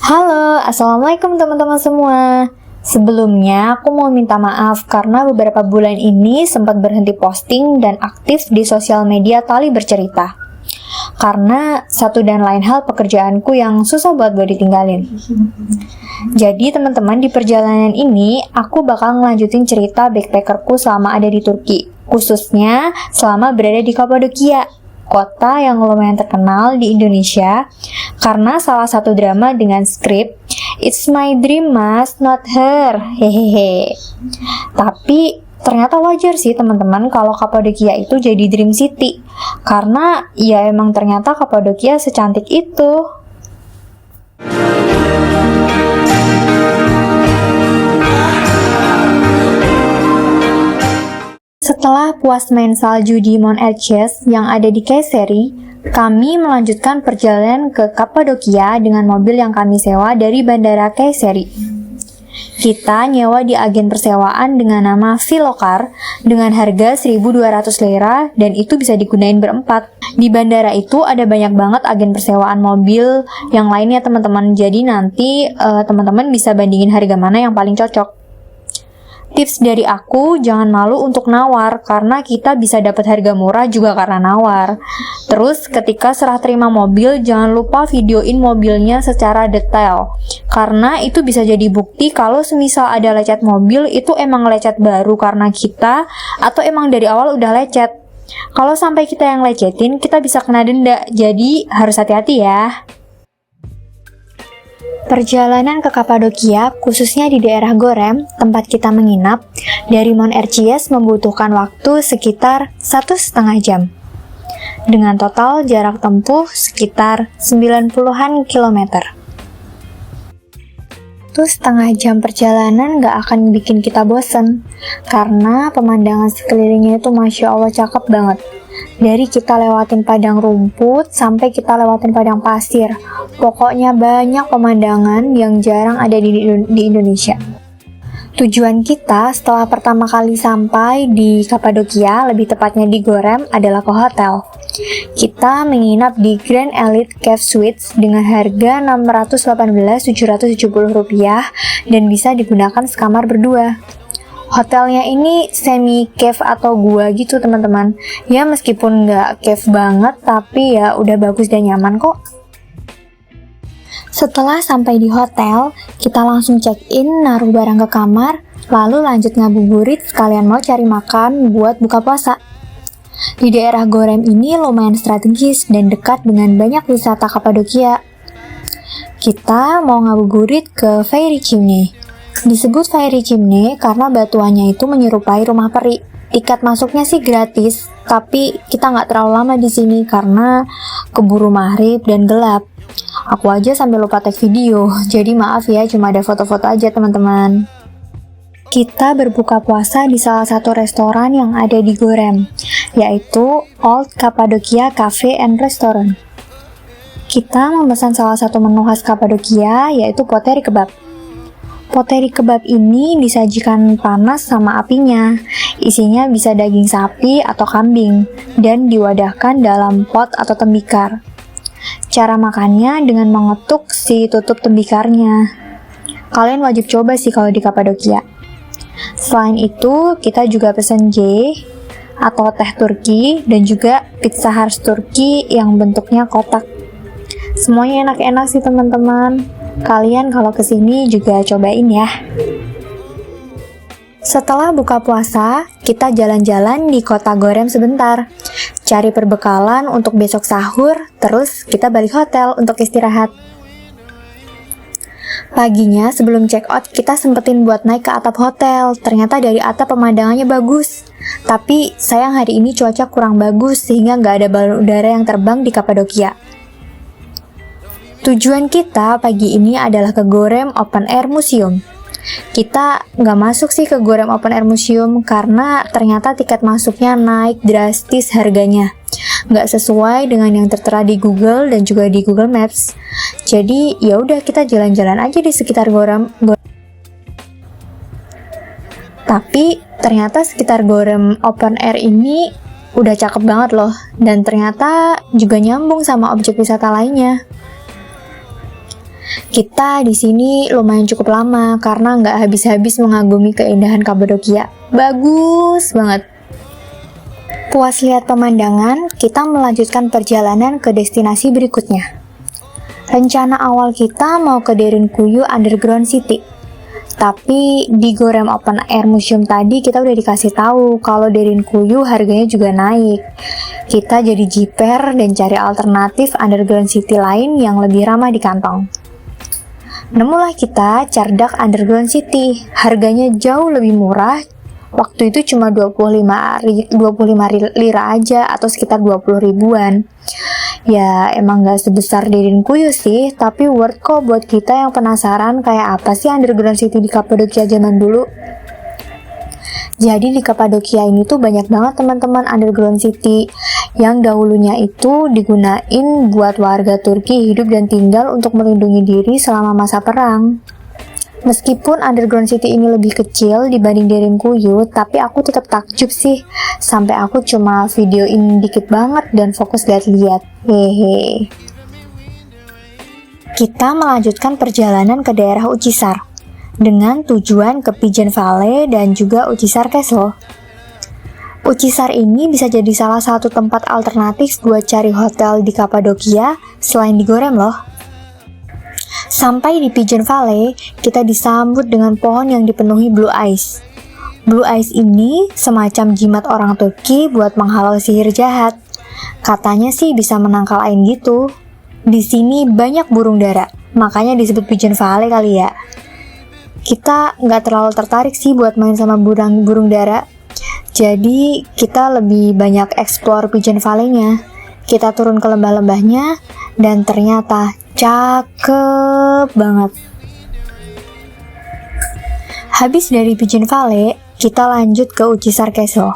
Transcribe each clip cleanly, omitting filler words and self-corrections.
Halo, Assalamualaikum teman-teman semua. Sebelumnya aku mau minta maaf karena beberapa bulan ini sempat berhenti posting dan aktif di sosial media Tali Bercerita. Karena satu dan lain hal pekerjaanku yang susah buat ditinggalin. Jadi teman-teman, di perjalanan ini aku bakal ngelanjutin cerita backpackerku selama ada di Turki, khususnya selama berada di Kapadokia, kota yang lumayan terkenal di Indonesia karena salah satu drama dengan skrip It's My Dream Mas, Not Her. Hehehe. Tapi ternyata wajar sih teman-teman kalau Kapadokia itu jadi dream city, karena ya emang ternyata Kapadokia secantik itu. Setelah puas main salju di Mount Erciyes yang ada di Kayseri, kami melanjutkan perjalanan ke Kapadokia dengan mobil yang kami sewa dari Bandara Kayseri. Kita nyewa di agen persewaan dengan nama Filokar dengan harga 1.200 lira dan itu bisa digunain berempat. Di bandara itu ada banyak banget agen persewaan mobil yang lainnya teman-teman, jadi nanti teman-teman bisa bandingin harga mana yang paling cocok. Tips dari aku, jangan malu untuk nawar, karena kita bisa dapat harga murah juga karena nawar. Terus ketika serah terima mobil, jangan lupa videoin mobilnya secara detail, karena itu bisa jadi bukti kalau semisal ada lecet mobil, itu emang lecet baru karena kita, atau emang dari awal udah lecet. Kalau sampai kita yang lecetin, kita bisa kena denda, jadi harus hati-hati ya. Perjalanan ke Kapadokia, khususnya di daerah Gorem, tempat kita menginap, dari Mount Erciyes membutuhkan waktu sekitar 1,5 jam. Dengan total jarak tempuh sekitar 90-an kilometer. 1,5 jam perjalanan gak akan bikin kita bosen, karena pemandangan sekelilingnya itu Masya Allah cakep banget. Dari kita lewatin padang rumput sampai kita lewatin padang pasir. Pokoknya banyak pemandangan yang jarang ada di Indonesia. Tujuan kita setelah pertama kali sampai di Kapadokia, lebih tepatnya di Gorem, adalah ke hotel. Kita menginap di Grand Elite Cave Suites dengan harga Rp618.770 dan bisa digunakan sekamar berdua. Hotelnya ini semi cave atau gua gitu teman-teman. Ya meskipun nggak cave banget, tapi ya udah bagus dan nyaman kok. Setelah sampai di hotel, kita langsung check-in, naruh barang ke kamar, lalu lanjut ngabuburit sekalian mau cari makan buat buka puasa. Di daerah Gorem ini lumayan strategis dan dekat dengan banyak wisata Kapadokia. Kita mau ngabuburit ke Fairy Chimney. Disebut Fairy Chimney karena batuannya itu menyerupai rumah peri. Tiket masuknya sih gratis, tapi kita nggak terlalu lama di sini karena keburu maghrib dan gelap. Aku aja sampai lupa tag video, jadi maaf ya, cuma ada foto-foto aja teman-teman. Kita berbuka puasa di salah satu restoran yang ada di Gorem, yaitu Old Cappadocia Cafe and Restaurant. Kita memesan salah satu menu khas Kapadokia, yaitu poteri kebab. Poteri kebab ini disajikan panas sama apinya. Isinya bisa daging sapi atau kambing dan diwadahkan dalam pot atau tembikar. Cara makannya dengan mengetuk si tutup tembikarnya. Kalian wajib coba sih kalau di Kapadokia. Selain itu, kita juga pesen J atau teh Turki dan juga pizza Harz Turki yang bentuknya kotak. Semuanya enak-enak sih teman-teman. Kalian kalau kesini juga cobain ya. Setelah buka puasa, kita jalan-jalan di kota Gorem sebentar. Cari perbekalan untuk besok sahur, terus kita balik hotel untuk istirahat. Paginya sebelum check out, kita sempetin buat naik ke atap hotel. Ternyata dari atap pemandangannya bagus. Tapi sayang hari ini cuaca kurang bagus sehingga nggak ada balon udara yang terbang di Kapadokia. Tujuan kita pagi ini adalah ke Gorem Open Air Museum. Kita nggak masuk sih ke Gorem Open Air Museum karena ternyata tiket masuknya naik drastis harganya. Nggak sesuai dengan yang tertera di Google dan juga di Google Maps. Jadi ya udah kita jalan-jalan aja di sekitar Gorem. Tapi ternyata sekitar Gorem Open Air ini udah cakep banget loh. Dan ternyata juga nyambung sama objek wisata lainnya. Kita di sini lumayan cukup lama karena nggak habis-habis mengagumi keindahan Kapadokia. Bagus banget. Puas lihat pemandangan, kita melanjutkan perjalanan ke destinasi berikutnya. Rencana awal kita mau ke Derinkuyu Underground City. Tapi di Gorem Open Air Museum tadi kita udah dikasih tahu kalau Derinkuyu harganya juga naik. Kita jadi jiper dan cari alternatif Underground City lain yang lebih ramah di kantong. Nemulah kita Cardak Underground City. Harganya jauh lebih murah. Waktu itu cuma 25 lira aja atau sekitar 20 ribuan. Ya emang gak sebesar Derinkuyu sih, tapi worth kok buat kita yang penasaran kayak apa sih Underground City di Kapadokia zaman dulu. Jadi di Kapadokia ini tuh banyak banget teman-teman Underground City yang dahulunya itu digunain buat warga Turki hidup dan tinggal untuk melindungi diri selama masa perang. Meskipun Underground City ini lebih kecil dibanding Derinkuyu, tapi aku tetap takjub sih. Sampai aku cuma videoin dikit banget dan fokus lihat-lihat. Hehe. Kita melanjutkan perjalanan ke daerah Ucisar dengan tujuan ke Pigeon Valley dan juga Ucisar Castle. Ucisar ini bisa jadi salah satu tempat alternatif buat cari hotel di Kapadokia selain di Gorem loh. Sampai di Pigeon Valley, kita disambut dengan pohon yang dipenuhi blue ice. Blue ice ini semacam jimat orang Turki buat menghalau sihir jahat. Katanya sih bisa menangkal ain gitu. Di sini banyak burung dara, makanya disebut Pigeon Valley kali ya. Kita nggak terlalu tertarik sih buat main sama burung dara. Jadi kita lebih banyak explore Pigeon Valley-nya. Kita turun ke lembah-lembahnya dan ternyata cakep banget. Habis dari Pigeon Valley, kita lanjut ke Ucisar Castle.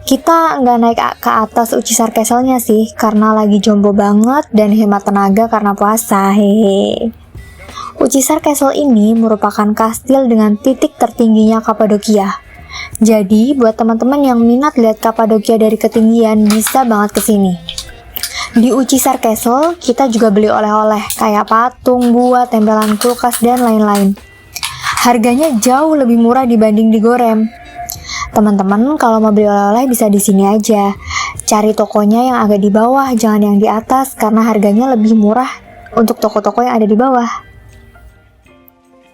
Kita nggak naik ke atas Ucisar Castle-nya sih, karena lagi jombo banget dan hemat tenaga karena puasa. Hehe. Ucisar Castle ini merupakan kastil dengan titik tertingginya Kapadokia. Jadi, buat teman-teman yang minat lihat Kapadokia dari ketinggian, bisa banget kesini. Di Ucisar Castle, kita juga beli oleh-oleh kayak patung, buah, tempelan kulkas, dan lain-lain. Harganya jauh lebih murah dibanding di Gorem. Teman-teman kalau mau beli oleh-oleh bisa di sini aja. Cari tokonya yang agak di bawah, jangan yang di atas karena harganya lebih murah untuk toko-toko yang ada di bawah.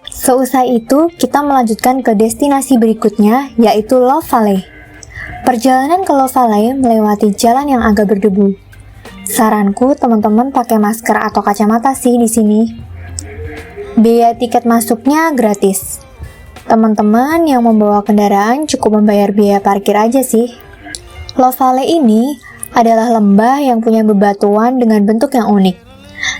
Seusai itu, kita melanjutkan ke destinasi berikutnya, yaitu Love Valley. Perjalanan ke Love Valley melewati jalan yang agak berdebu. Saranku teman-teman pakai masker atau kacamata sih di sini. Biaya tiket masuknya gratis. Teman-teman yang membawa kendaraan cukup membayar biaya parkir aja sih. Love Valley ini adalah lembah yang punya bebatuan dengan bentuk yang unik.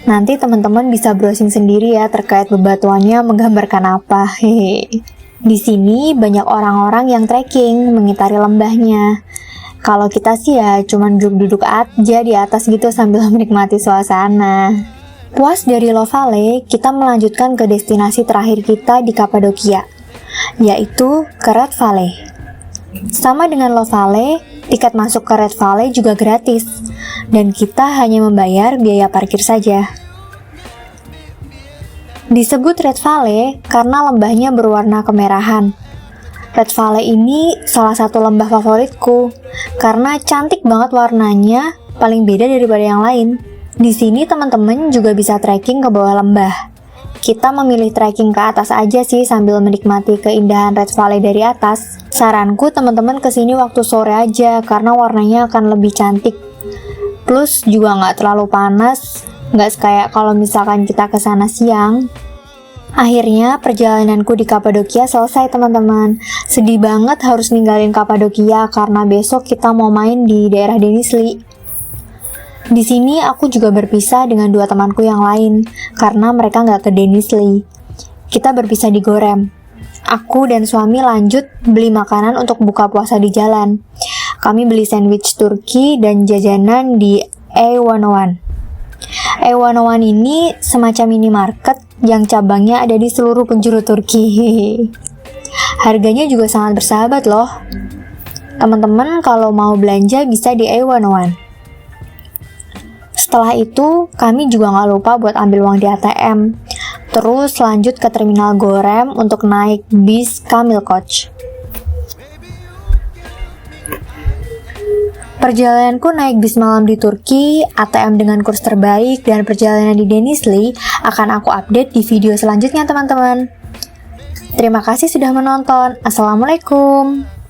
Nanti teman-teman bisa browsing sendiri ya terkait bebatuannya menggambarkan apa. Hehe. Di sini banyak orang-orang yang trekking mengitari lembahnya. Kalau kita sih ya cuman duduk-duduk aja di atas gitu sambil menikmati suasana. Puas dari Love Valley, kita melanjutkan ke destinasi terakhir kita di Kapadokia, yaitu ke Red Valley. Sama dengan Love Valley, tiket masuk ke Red Valley juga gratis, dan kita hanya membayar biaya parkir saja. Disebut Red Valley karena lembahnya berwarna kemerahan. Red Valley ini salah satu lembah favoritku karena cantik banget warnanya, paling beda daripada yang lain. Di sini teman-teman juga bisa trekking ke bawah lembah. Kita memilih trekking ke atas aja sih sambil menikmati keindahan Red Valley dari atas. Saranku teman-teman kesini waktu sore aja karena warnanya akan lebih cantik. Plus juga nggak terlalu panas, nggak kayak kalau misalkan kita kesana siang. Akhirnya perjalananku di Kapadokia selesai teman-teman. Sedih banget harus ninggalin Kapadokia karena besok kita mau main di daerah Denizli. Di sini aku juga berpisah dengan dua temanku yang lain karena mereka nggak ke Denizli. Kita berpisah di Gorem. Aku dan suami lanjut beli makanan untuk buka puasa di jalan. Kami beli sandwich Turki dan jajanan di A101. A101 ini semacam minimarket yang cabangnya ada di seluruh penjuru Turki. Harganya juga sangat bersahabat loh. Teman-teman kalau mau belanja bisa di A101. Setelah itu, kami juga nggak lupa buat ambil uang di ATM. terus lanjut ke Terminal Gorem untuk naik bis Kamil Coach. Perjalananku naik bis malam di Turki, ATM dengan kurs terbaik, dan perjalanan di Denizli akan aku update di video selanjutnya teman-teman. Terima kasih sudah menonton. Assalamualaikum.